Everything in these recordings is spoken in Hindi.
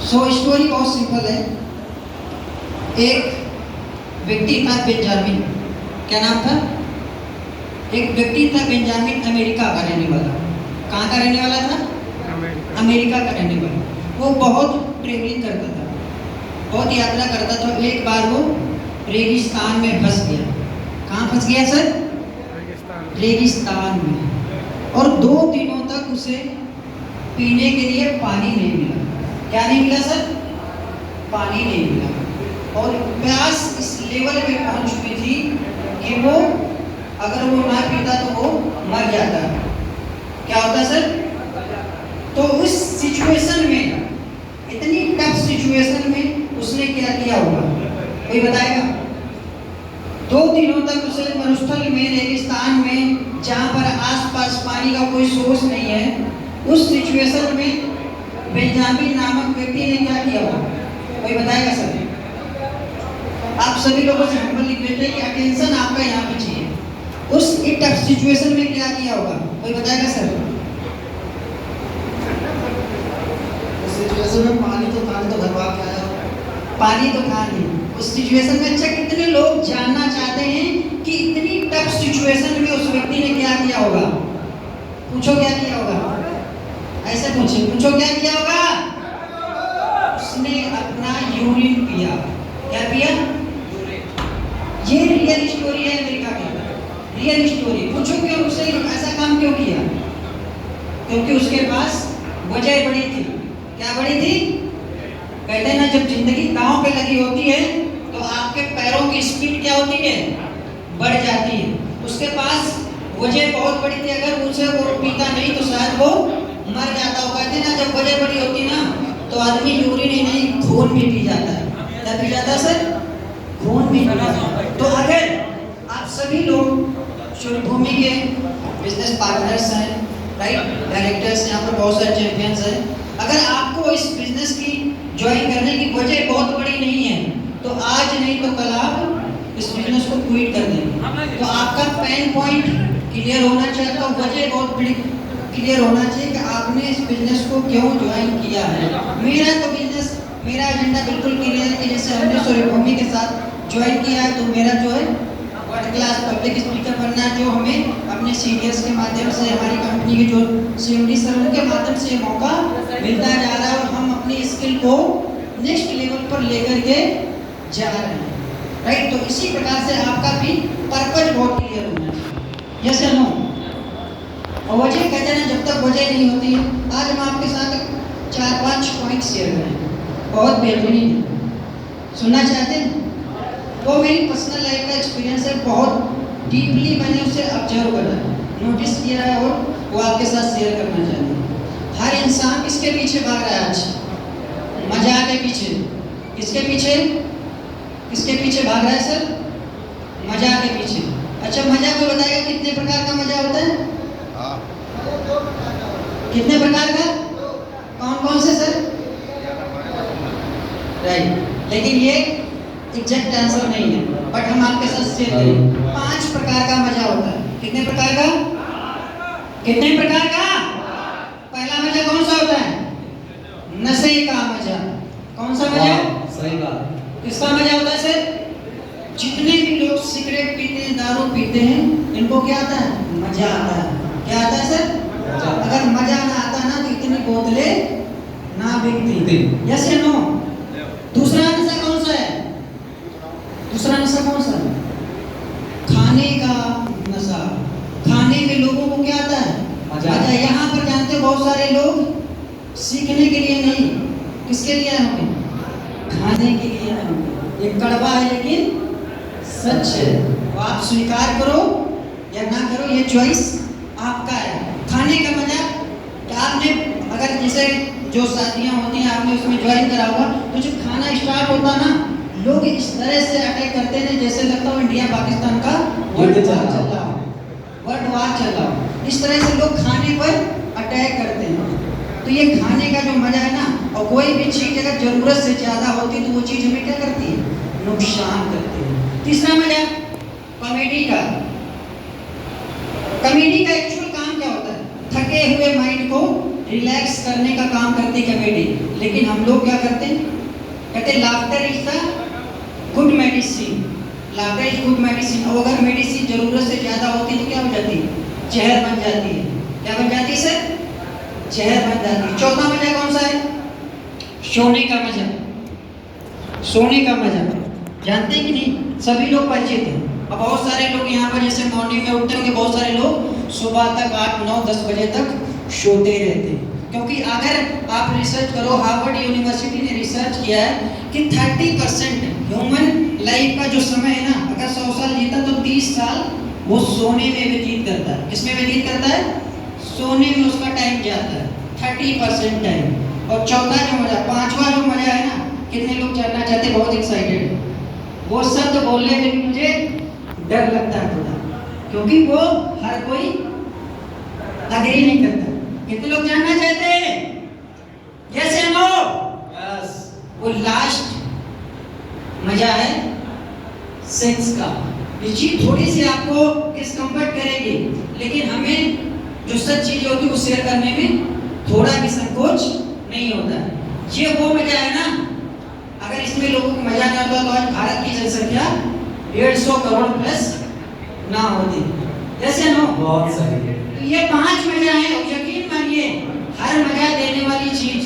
स्टोरी बहुत सिंपल है। एक व्यक्ति था बेंजामिन, क्या नाम था? एक व्यक्ति था बेंजामिन, अमेरिका का रहने वाला। कहाँ का रहने वाला था? अमेरिका का रहने वाला। वो बहुत ट्रेवलिंग करता था, बहुत यात्रा करता था। एक बार वो रेगिस्तान में फंस गया। कहाँ फंस गया सर? रेगिस्तान में। और 2 दिनों तक उसे पीने के लिए पानी नहीं मिला। क्या नहीं मिला सर? पानी नहीं मिला। और प्यास इस लेवल पे पहुंच चुकी थी कि वो अगर वो ना पीता तो वो मर जाता। क्या होता सर? तो उस सिचुएशन में, इतनी टफ सिचुएशन में उसने क्या किया होगा, कोई बताएगा? 2 दिनों तक उसे मरुस्थल में, रेगिस्तान में, जहाँ पर आसपास पानी का कोई सोर्स नहीं है, उस सिचुएशन में बेंजामिन नामक व्यक्ति ने क्या किया होगा, कोई बताएगा सर? आप सभी लोगों से हम्बल रिक्वेस्ट है कि अटेंशन आपका यहाँ पे चाहिए। उस टफ सिचुएशन में क्या किया होगा, कोई बताएगा सर? उस सिचुएशन में पानी तो घर वापस आया, पानी तो था नहीं उस सिचुएशन में। अच्छा, कितने लोग जानना चाहते हैं कि इतनी टफ सिचुएशन में उस व्यक्ति ने क्या किया होगा? पूछो क्या किया होगा? ऐसे पूछो क्या किया होगा? उसने अपना यूरिन पिया। क्या पिया? ये रियल स्टोरी है अमेरिका की, रियल स्टोरी। पूछो क्यों उसने ऐसा काम क्यों किया? क्योंकि उसके पास वजह बड़ी थी। क्या बड़ी थी? कहते हैं ना, जब जिंदगी दांव पे लगी होती है तो आपके पैरों की स्पीड क्या होती है? बढ़ जाती है। उसके पास वजह बहुत बड़ी थी। अगर उसे वो पीता नहीं तो शायद वो मर जाता। वो कहते हैं ना, जब वजह बड़ी होती ना तो आदमी यूरिन ही नहीं, खून भी पी जाता है। क्या पी जाता है सर? खून भी पी जाता है। तो अगर आप सभी लोग सूर्यभूमि के बिजनेस पार्टनर्स हैं, राइट, डायरेक्टर्स, यहाँ पर बहुत सारे चैंपियंस हैं, अगर आपको इस बिजनेस की ज्वाइन करने की वजह बहुत बड़ी नहीं है तो आज नहीं तो कल आप इस बिजनेस को क्विट कर देंगे। तो आपका पेन पॉइंट क्लियर होना चाहिए, तो वजह बहुत बड़ी क्लियर होना चाहिए कि आपने इस बिजनेस को क्यों ज्वाइन किया है। मेरा तो बिजनेस, मेरा एजेंडा बिल्कुल क्लियर है कि जैसे हमने सूर्यभूमि के साथ ज्वाइन किया है तो मेरा जो है वर्ल्ड क्लास पब्लिक स्पीकर बनना है, जो हमें अपने सीनियर्स के माध्यम से, हमारी कंपनी के जो CMD सर उनके माध्यम से मौका मिलता जा रहा है और हम अपनी स्किल को नेक्स्ट लेवल पर लेकर के जा रहे हैं, राइट। तो इसी प्रकार से आपका भी पर्पज बहुत क्लियर होना चाहिए। यस या नो? और वजह कहते हैं ना, जब तक वजह नहीं होती है। आज हम आपके साथ 4-5 पॉइंट शेयर करें, बहुत बेहतरीन है। सुनना चाहते हैं? वो मेरी पर्सनल लाइफ का एक्सपीरियंस है, बहुत डीपली मैंने उसे ऑब्जर्व करा, नोटिस किया है और वो आपके साथ शेयर करना चाहते हैं। हर इंसान किसके पीछे भाग रहा है आज? मजा के पीछे। किसके पीछे? किसके पीछे भाग रहा है सर? मजा के पीछे। अच्छा, मजा को बताएगा कितने प्रकार का मजा होता है? कितने प्रकार का? कौन कौन से सर? राइट, लेकिन ये एग्जैक्ट आंसर नहीं है, बट हम आपके साथ शेयर करेंगे। 5 प्रकार का मजा होता है। कितने प्रकार का? कितने प्रकार का? पहला मजा कौन सा होता है? नशे का मजा। कौन सा मजा? सही बात। किसका मजा होता है सर? जितने भी लोग सिगरेट पीते हैं, दारू पीते हैं, इनको क्या आता है? मजा आता है। क्या आता है सर? अगर मजा ना आता ना तो इतनी बोतलें ना बिकती। यस या नो? दूसरा नशा कौन सा है? दूसरा नशा कौन सा? खाने का नशा। खाने में लोगों को क्या आता है? मजा। यहाँ पर जानते हो बहुत सारे लोग सीखने के लिए नहीं, किसके लिए आए होंगे? खाने के लिए आए होंगे। ये कड़वा है लेकिन सच है, तो आप स्वीकार करो या ना करो, ये चॉइस आपका है। खाने का मजा कि आपने, अगर जैसे जो शादियाँ होती हैं आपने उसमें ज्वाइन करा होगा, तो जब खाना स्टार्ट होता ना, लोग इस तरह से अटैक करते हैं जैसे लगता हो इंडिया पाकिस्तान का वर्ल्ड वार चल रहा हो, वर्ल्ड वार चल रहा हो। इस तरह से लोग खाने पर अटैक करते हैं। तो ये खाने का जो मजा है ना, और कोई भी चीज़ अगर जरूरत से ज़्यादा होती है तो वो चीज़ हमें क्या करती है? नुकसान करती है। तीसरा मजा कॉमेडी का। कॉमेडी का एक्चुअल काम क्या होता है? थके हुए माइंड को रिलैक्स करने का काम करती है कॉमेडी। लेकिन हम लोग क्या करते हैं, कहते हैं laughter is the good medicine, laughter is good medicine. और अगर मेडिसिन जरूरत से ज़्यादा होती तो क्या हो जाती है, जहर बन जाती है। क्या बन जाती है सर, जहर बन जाती है। चौथा मजा कौन सा है, सोने का मजा। सोने का मजा जानते हैं कि नहीं, सभी लोग परिचित हैं। अब बहुत सारे लोग यहाँ पर जैसे मॉर्निंग में उठते होंगे, बहुत सारे लोग सुबह तक 8, 9, 10 बजे तक सोते रहते हैं। क्योंकि अगर आप रिसर्च करो, हार्वर्ड यूनिवर्सिटी ने रिसर्च किया है कि 30% ह्यूमन लाइफ का जो समय है ना, अगर 100 साल जीता तो 30 साल वो सोने में व्यतीत करता है। किसमें व्यतीत करता है, सोने में उसका टाइम जाता है, 30% टाइम। और चौथा जो मजा, पांचवा जो मजा है ना, कितने लोग जानना चाहते हैं, बहुत एक्साइटेड। वो शब्द बोलने में भी मुझे डर लगता है थोड़ा, क्योंकि वो हर कोई अग्री नहीं करता। कितने लोग जानना चाहते हैं, यस या नो? यस। वो लास्ट मजा है सेक्स का। ये चीज थोड़ी सी आपको डिस्कम्फर्ट करेगी, लेकिन हमें जो सच चीज होती है वो शेयर करने में थोड़ा भी संकोच नहीं होता है। ये वो मजा है ना, अगर इसमें लोगों को मजा नहीं आता तो आज भारत की जनसंख्या 150 करोड़ प्लस ना होती। जैसे नो, बहुत सही। तो ये 5 मजा है। और यकीन मानिए, हर मजा देने वाली चीज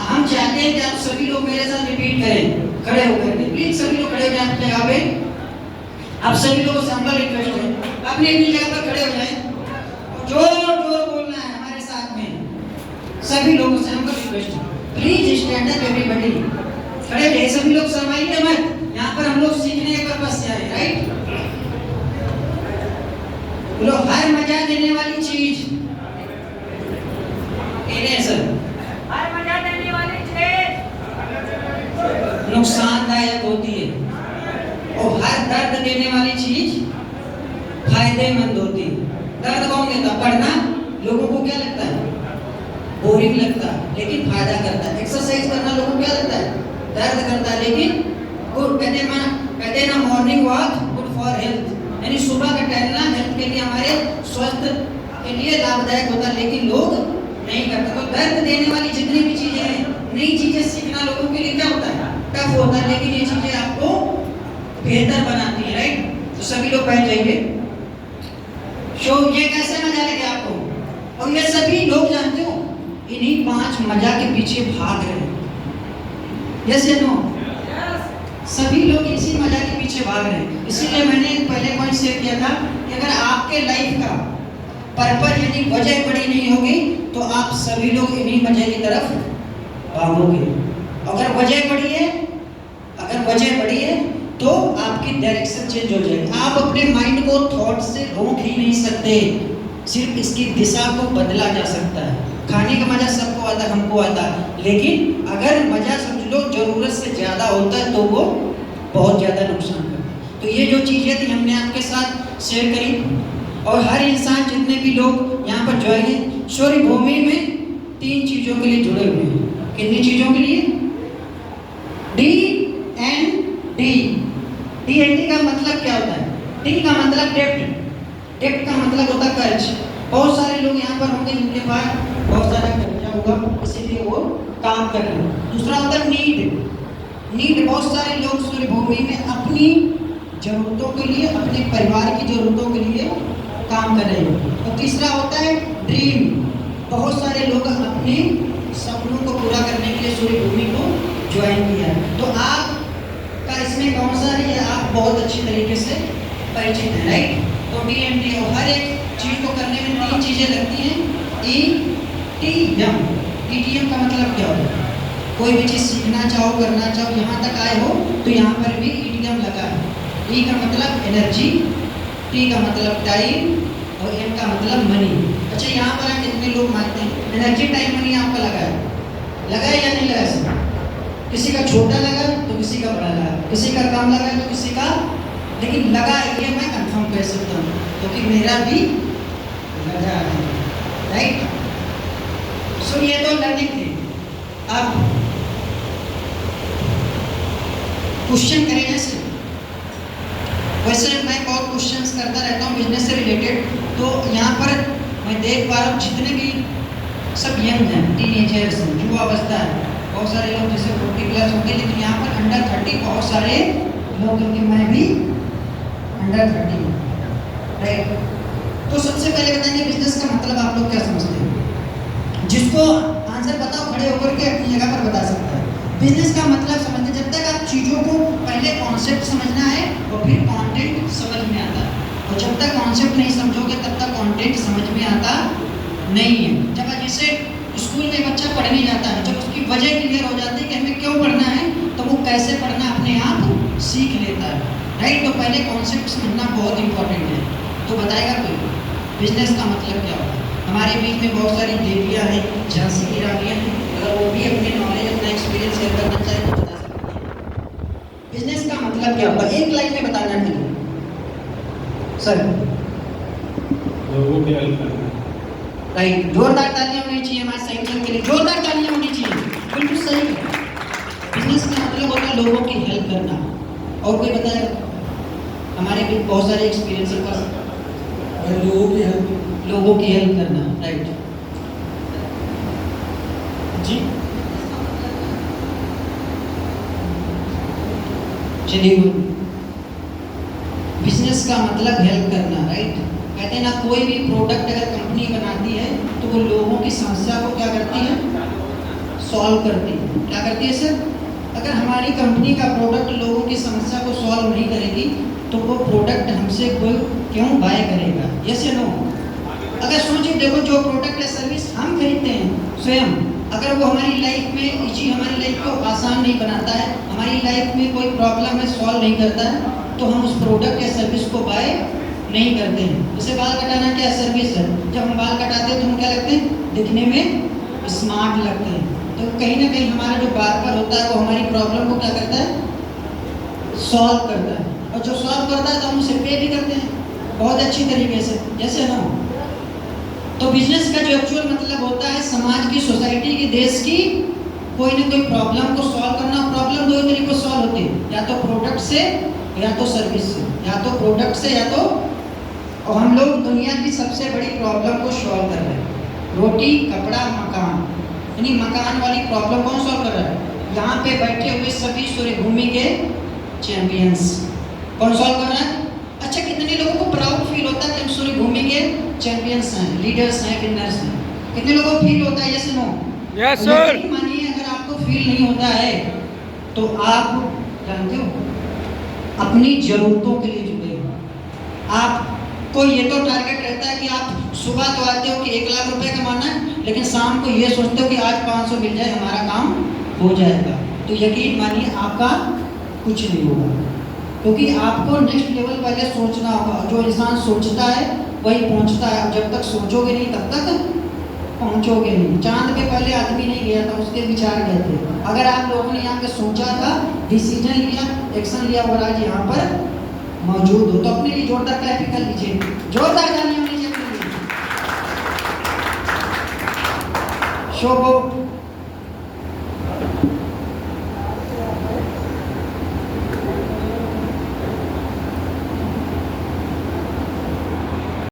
हम चाहते हैं कि आप सभी लोग मेरे साथ रिपीट करें, खड़े होकर के। प्लीज सभी लोग खड़े हो जाए अपनी जगह पे। आप सभी लोगों से हमारा रिक्वेस्ट है, अपनी अपनी जगह पर खड़े हो जाएं। जोर जोर बोलना है हमारे साथ में। सभी लोगों से हमको रिक्वेस्ट है, प्लीज स्टैंड अप एवरीबॉडी। खड़े रहिए सभी लोग, शर्माइए मत। यहाँ पर हम लोग सीखने के पर्पस से आए, राइट? बोलो, हर मजा देने वाली चीज, सर, हर मजा देने वाली चीज नुकसानदायक होती है, और हर दर्द देने वाली चीज फायदेमंद होती है। दर्द कौन देता, पढ़ना लोगों को क्या लगता है, बोरिंग लगता है, लेकिन फायदा करता है। एक्सरसाइज करना लोगों को क्या लगता है, दर्द करता है, लेकिन गुड। कहते हैं ना, morning walk good for health, यानी सुबह का टहलना हेल्थ के लिए, हमारे स्वास्थ्य के लिए लाभदायक होता है, लेकिन लोग नहीं करते। तो दर्द देने वाली जितनी भी चीजें हैं, नई चीजें सीखना लोगों के लिए क्या होता है, टफ होता है, लेकिन ये चीजें आपको बेहतर बनाती है, राइट? तो सभी लोग बैठ जाइए। शो ये कैसे मजा लगे आपको, और ये सभी लोग जानते हो इन्हीं 5 मजा के पीछे भाग रहे हैं। यस या नो? सभी लोग इसी मजा के पीछे भाग रहे हैं। इसीलिए मैंने पहले पॉइंट शेयर किया था कि अगर आपके लाइफ का पर्पस यानी वजह बड़ी नहीं होगी तो आप सभी लोग इन्हीं मजे की तरफ भागोगे। अगर वजह बड़ी है तो आपकी डायरेक्शन चेंज हो जाएगी। आप अपने माइंड को थॉट से रोक ही नहीं सकते, सिर्फ इसकी दिशा को बदला जा सकता है। खाने का मजा सबको आता है, हमको आता है, लेकिन अगर मजा समझ लो जरूरत से ज़्यादा होता है तो वो बहुत ज़्यादा नुकसान करता है। तो ये जो चीज़ें थी हमने आपके साथ शेयर करी, और हर इंसान जितने भी लोग यहाँ पर ज्वाइन है, सूर्य भूमि में 3 चीज़ों के लिए जुड़े हुए हैं। कितनी चीज़ों के लिए? डी का मतलब क्या होता है? डी का मतलब डेप्ट का मतलब होता है कर्ज। बहुत सारे लोग यहाँ पर होंगे जिनके पास बहुत सारा कर्जा होगा, इसीलिए वो काम कर रहे हैं। दूसरा होता है नीड। बहुत सारे लोग सूर्य भूमि में अपनी जरूरतों के लिए, अपने परिवार की जरूरतों के लिए काम कर रहे हैं। और तीसरा होता है ड्रीम। बहुत सारे लोग अपने सपनों को पूरा करने के लिए सूर्य भूमि को ज्वाइन किया है। तो आप का इसमें कौन सा है, आप बहुत अच्छी तरीके से परिचित हैं, राइट? तो डी और हर एक चीज को करने में 3 चीजें लगती हैं। ETM का मतलब क्या होता है? कोई भी चीज सीखना चाहो, करना चाहो, यहाँ तक आए हो तो यहाँ पर भी ETM लगा है। E का मतलब एनर्जी, T का मतलब टाइम, और M का मतलब मनी। अच्छा, यहाँ पर कितने लोग मानते हैं एनर्जी, टाइम, मनी आपका लगा है या नहीं लगा? किसी का छोटा लगा तो किसी का बड़ा लगा, किसी का कम लगा तो किसी का, लेकिन लगा ये मैं कंफर्म कर सकता हूँ क्योंकि मेरा भी लगा है, राइट? सो ये तो लर्निंग थे। अब क्वेश्चन करें जैसे, वैसे मैं बहुत क्वेश्चंस करता रहता हूँ बिजनेस से रिलेटेड। तो यहाँ पर मैं देख पा रहा हूँ जितने भी सब यंग हैं, टीनेजर्स हैं, युवा अवस्था है, बहुत सारे लोग जैसे 40 प्लस होते हैं, लेकिन यहाँ पर अंडर 30 बहुत सारे लोग, क्योंकि मैं भी अंडर 30 हूँ, राइट। तो सबसे पहले बताएंगे बिजनेस का मतलब आप लोग क्या समझते हैं। जिसको आंसर बताओ खड़े होकर के अपनी जगह पर बता सकता है। बिजनेस का मतलब समझते, जब तक आप चीज़ों को पहले कॉन्सेप्ट समझना है और फिर कंटेंट समझ में आता है, और जब तक कॉन्सेप्ट नहीं समझोगे तब तक कंटेंट समझ में आता नहीं है। जब जैसे स्कूल में बच्चा पढ़ने जाता है, जब उसकी वजह क्लियर हो जाती है कि हमें क्यों पढ़ना है, तो वो कैसे पढ़ना अपने आप सीख लेता है, राइट। तो पहले कॉन्सेप्ट समझना बहुत इंपॉर्टेंट है। तो बताएगा कोई बिजनेस का मतलब क्या होता है। हमारे बीच में बहुत सारी देवियाँ हैं, झांसी की रानियाँ हैं, अगर वो भी अपने नॉलेज अपना एक्सपीरियंस शेयर करना चाहे तो बता सकती हैं। बिजनेस का मतलब क्या होता है, एक लाइन में बताना है सर। लोगों की हेल्प करना। राइट, जोरदार तालियां होनी चाहिए हमारे सैंक्शन के लिए, जोरदार तालियां होनी चाहिए, बिल्कुल सही है। बिजनेस का मतलब होता है लोगों की हेल्प करना। और कोई बताएगा, हमारे भी बहुत सारे एक्सपीरियंस और लोगों की हेल्प करना, राइट जी। चलिए, बिजनेस का मतलब हेल्प करना, राइट। कहते हैं ना, कोई भी प्रोडक्ट अगर कंपनी बनाती है तो वो लोगों की समस्या को क्या करती है, सॉल्व करती है। क्या करती है सर, अगर हमारी कंपनी का प्रोडक्ट लोगों की समस्या को सॉल्व नहीं करेगी तो वो प्रोडक्ट हमसे कोई क्यों बाय करेगा, यस या नो। अगर सोचिए, देखो जो प्रोडक्ट या सर्विस हम खरीदते हैं स्वयं, अगर वो हमारी लाइफ में इसी हमारी लाइफ को आसान नहीं बनाता है, हमारी लाइफ में कोई प्रॉब्लम है सॉल्व नहीं करता है, तो हम उस प्रोडक्ट या सर्विस को बाय नहीं करते हैं। जैसे बाल कटाना क्या सर्विस है, जब हम बाल कटाते हैं तो हम क्या लगते हैं, दिखने में स्मार्ट लगते हैं। तो कहीं ना कहीं हमारा जो बार्बर होता है वो हमारी प्रॉब्लम को क्या करता है, सॉल्व करता है, और जो सॉल्व करता है तो हम उसे पे भी करते हैं बहुत अच्छी तरीके से, जैसे ना। तो बिजनेस का जो एक्चुअल मतलब होता है समाज की, सोसाइटी की, देश की कोई ना कोई प्रॉब्लम को सॉल्व करना। प्रॉब्लम दो ही तरीकों से सॉल्व होती है, या तो प्रोडक्ट से या तो सर्विस से, या तो प्रोडक्ट से या तो, और हम लोग दुनिया की सबसे बड़ी प्रॉब्लम को सॉल्व कर रहे हैं, रोटी कपड़ा मकान, यानी मकान वाली प्रॉब्लम कौन सॉल्व कर रहा है, यहाँ पे बैठे हुए सभी सूर्यभूमि के चैंपियंस। कौन सॉल्व कर रहा है। अच्छा, कितने लोगों को प्राउड फील होता है कि हम सूर्यभूमि के चैंपियंस हैं, लीडर्स हैं, विनर्स हैं। कितने लोगों को फील होता है, यस नो। Yes sir. मानिए अगर आपको फील नहीं होता है तो आप जानते हो अपनी जरूरतों के लिए जुड़े हो। आपको ये तो टारगेट रहता है कि आप सुबह तो आते हो कि 1 लाख रुपए कमाना है, लेकिन शाम को ये सोचते हो कि आज 500 मिल जाए हमारा काम हो जाएगा, तो यकीन मानिए आपका कुछ नहीं होगा, क्योंकि आपको नेक्स्ट लेवल पहले सोचना होगा। जो इंसान सोचता है वही पहुंचता है, जब तक सोचोगे नहीं तब तक पहुंचोगे नहीं। चांद पे पहले आदमी नहीं गया था, उसके विचार गए थे। अगर आप लोगों ने यहाँ पे सोचा था, डिसीजन लिया, एक्शन लिया और आज यहाँ पर मौजूद हो, तो अपने लिए जोरदार क्लैपिंग कर लीजिए, जोरदार तालियां होनी चाहिए। शोभो